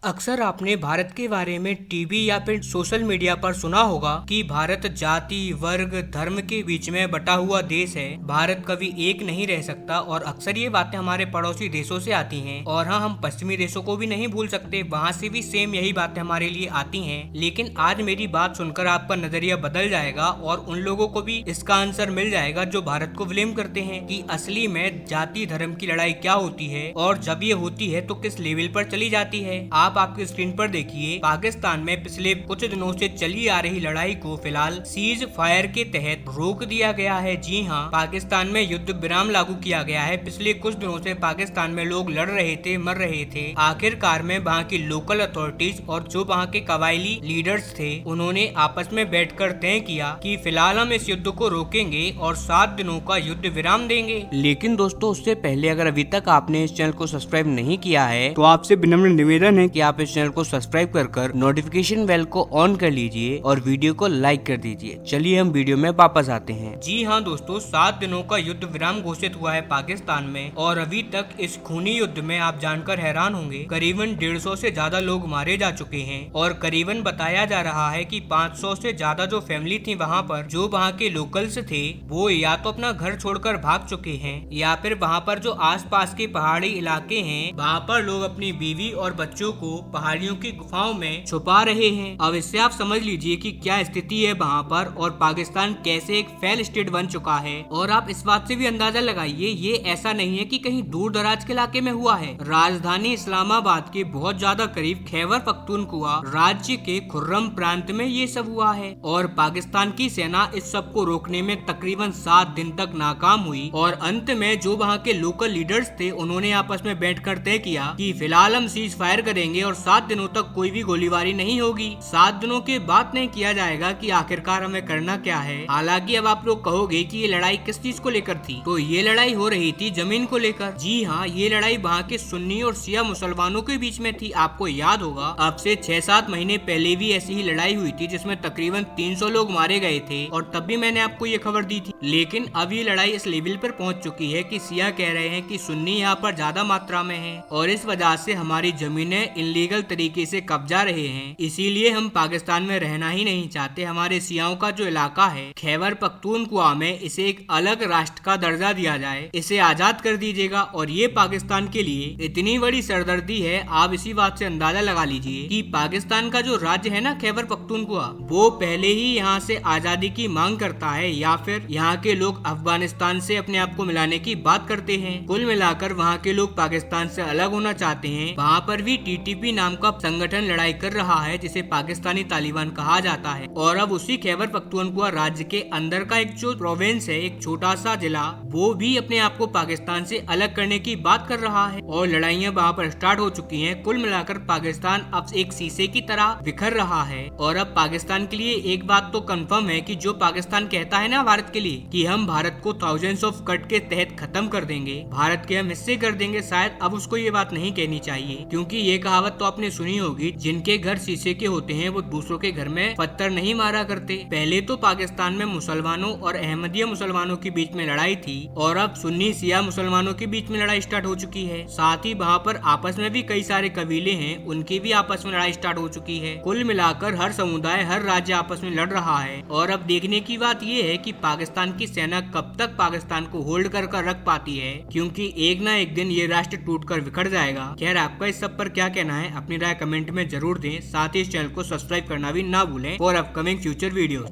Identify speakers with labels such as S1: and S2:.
S1: अक्सर आपने भारत के बारे में टीवी या फिर सोशल मीडिया पर सुना होगा कि भारत जाति वर्ग धर्म के बीच में बटा हुआ देश है। भारत कभी एक नहीं रह सकता और अक्सर ये बातें हमारे पड़ोसी देशों से आती हैं। और हाँ, हम पश्चिमी देशों को भी नहीं भूल सकते, वहाँ से भी सेम यही बातें हमारे लिए आती हैं। लेकिन आज मेरी बात सुनकर आपका नजरिया बदल जाएगा और उन लोगों को भी इसका आंसर मिल जाएगा जो भारत को ब्लेम करते हैं कि असली में जाति धर्म की लड़ाई क्या होती है और जब ये होती है तो किस लेवल पर चली जाती है। आप आपकी स्क्रीन पर देखिए, पाकिस्तान में पिछले कुछ दिनों से चली आ रही लड़ाई को फिलहाल सीज फायर के तहत रोक दिया गया है। जी हाँ, पाकिस्तान में युद्ध विराम लागू किया गया है। पिछले कुछ दिनों से पाकिस्तान में लोग लड़ रहे थे, मर रहे थे। आखिरकार में वहाँ की लोकल अथॉरिटीज और जो वहाँ के कबायली लीडर्स थे, उन्होंने आपस में बैठकर तय किया कि फिलहाल हम इस युद्ध को रोकेंगे और 7 दिनों का युद्ध विराम देंगे। लेकिन दोस्तों, उससे पहले अगर अभी तक आपने इस चैनल को सब्सक्राइब नहीं किया है तो आपसे विनम्र निवेदन है कि आप इस चैनल को सब्सक्राइब कर नोटिफिकेशन बेल को ऑन कर लीजिए और वीडियो को लाइक कर दीजिए। चलिए हम वीडियो में वापस आते हैं। जी हाँ दोस्तों, 7 दिनों का युद्ध विराम घोषित हुआ है पाकिस्तान में और अभी तक इस खूनी युद्ध में आप जानकर हैरान होंगे, करीबन 150 से ज्यादा लोग मारे जा चुके हैं और करीबन बताया जा रहा है कि 500 से ज्यादा जो फैमिली थी वहाँ पर, जो वहाँ के लोकल्स थे, वो या तो अपना घर छोड़कर भाग चुके हैं या फिर वहाँ पर जो आसपास के पहाड़ी इलाके हैं, वहाँ पर लोग अपनी बीवी और बच्चों को पहाड़ियों की गुफाओं में छुपा रहे हैं। अब इससे आप समझ लीजिए कि क्या स्थिति है वहाँ पर और पाकिस्तान कैसे एक फेल स्टेट बन चुका है। और आप इस बात से भी अंदाजा लगाइए, ये ऐसा नहीं है कि कहीं दूर दराज के इलाके में हुआ है। राजधानी इस्लामाबाद के बहुत ज्यादा करीब खैबर पख्तूनख्वा राज्य के खुर्रम प्रांत में ये सब हुआ है और पाकिस्तान की सेना इस सब को रोकने में तकरीबन 7 दिन तक नाकाम हुई और अंत में जो वहाँ के लोकल लीडर्स थे, उन्होंने आपस में बैठकर तय किया कि फिलहाल हम सीज फायर करेंगे और 7 दिनों तक कोई भी गोलीबारी नहीं होगी। 7 दिनों के बाद नहीं किया जाएगा कि आखिरकार हमें करना क्या है। हालांकि अब आप लोग कहोगे कि ये लड़ाई किस चीज को लेकर थी, तो ये लड़ाई हो रही थी जमीन को लेकर। जी हाँ, ये लड़ाई वहाँ के सुन्नी और शिया मुसलमानों के बीच में थी। आपको याद होगा, अब से 6-7 महीने पहले भी ऐसी ही लड़ाई हुई थी जिसमें तकरीबन 300 लोग मारे गए थे और तब भी मैंने आपको ये खबर दी थी। लेकिन अब ये लड़ाई इस लेवल पर पहुँच चुकी है कि शिया कह रहे हैं कि सुन्नी यहाँ पर ज्यादा मात्रा में है और इस वजह से हमारी जमीनें इनलीगल तरीके से कब्जा रहे हैं, इसीलिए हम पाकिस्तान में रहना ही नहीं चाहते। हमारे शियाओं का जो इलाका है खैबर पख्तूनख्वा में, इसे एक अलग राष्ट्र का दर्जा दिया जाए, इसे आजाद कर दीजिएगा। और ये पाकिस्तान के लिए इतनी बड़ी सरदर्दी है, आप इसी बात से अंदाजा लगा लीजिए कि पाकिस्तान का जो राज्य है ना खैबर पख्तूनख्वा, वो पहले ही यहाँ से आजादी की मांग करता है या फिर यहाँ के लोग अफगानिस्तान से अपने आप को मिलाने की बात करते हैं। कुल मिलाकर वहाँ के लोग पाकिस्तान से अलग होना चाहते हैं। वहाँ पर भी टीटीपी नाम का संगठन लड़ाई कर रहा है जिसे पाकिस्तानी तालिबान कहा जाता है और अब उसी खैबर पख्तूनख्वा राज्य के अंदर का एक जो प्रोविंस है, एक छोटा सा जिला, वो भी अपने आप को पाकिस्तान से अलग करने की बात कर रहा है और लड़ाइयाँ वहाँ पर स्टार्ट हो चुकी हैं। कुल मिलाकर पाकिस्तान अब एक शीशे की तरह बिखर रहा है और अब पाकिस्तान के लिए एक बात तो कंफर्म है कि जो पाकिस्तान कहता है ना भारत के लिए कि हम भारत को थाउजेंड्स ऑफ कट के तहत खत्म कर देंगे, भारत के हम हिस्से कर देंगे, शायद अब उसको ये बात नहीं कहनी चाहिए, क्योंकि ये कहावत तो आपने सुनी होगी, जिनके घर शीशे के होते हैं वो दूसरों के घर में पत्थर नहीं मारा करते। पहले तो पाकिस्तान में मुसलमानों और अहमदिया मुसलमानों के बीच में लड़ाई थी और अब सुन्नी शिया मुसलमानों के बीच में लड़ाई स्टार्ट हो चुकी है। साथ ही वहाँ पर आपस में भी कई सारे कबीले हैं, उनकी भी आपस में लड़ाई स्टार्ट हो चुकी है। कुल मिलाकर हर समुदाय, हर राज्य आपस में लड़ रहा है और अब देखने की बात ये है कि पाकिस्तान की सेना कब तक पाकिस्तान को होल्ड कर रख पाती है, क्योंकि एक ना एक दिन ये राष्ट्र टूटकर बिखर जाएगा। खैर, आपका इस सब पर क्या कहना है, अपनी राय कमेंट में जरूर दें। साथ ही इस चैनल को सब्सक्राइब करना भी ना भूलें फॉर अपकमिंग फ्यूचर वीडियोस।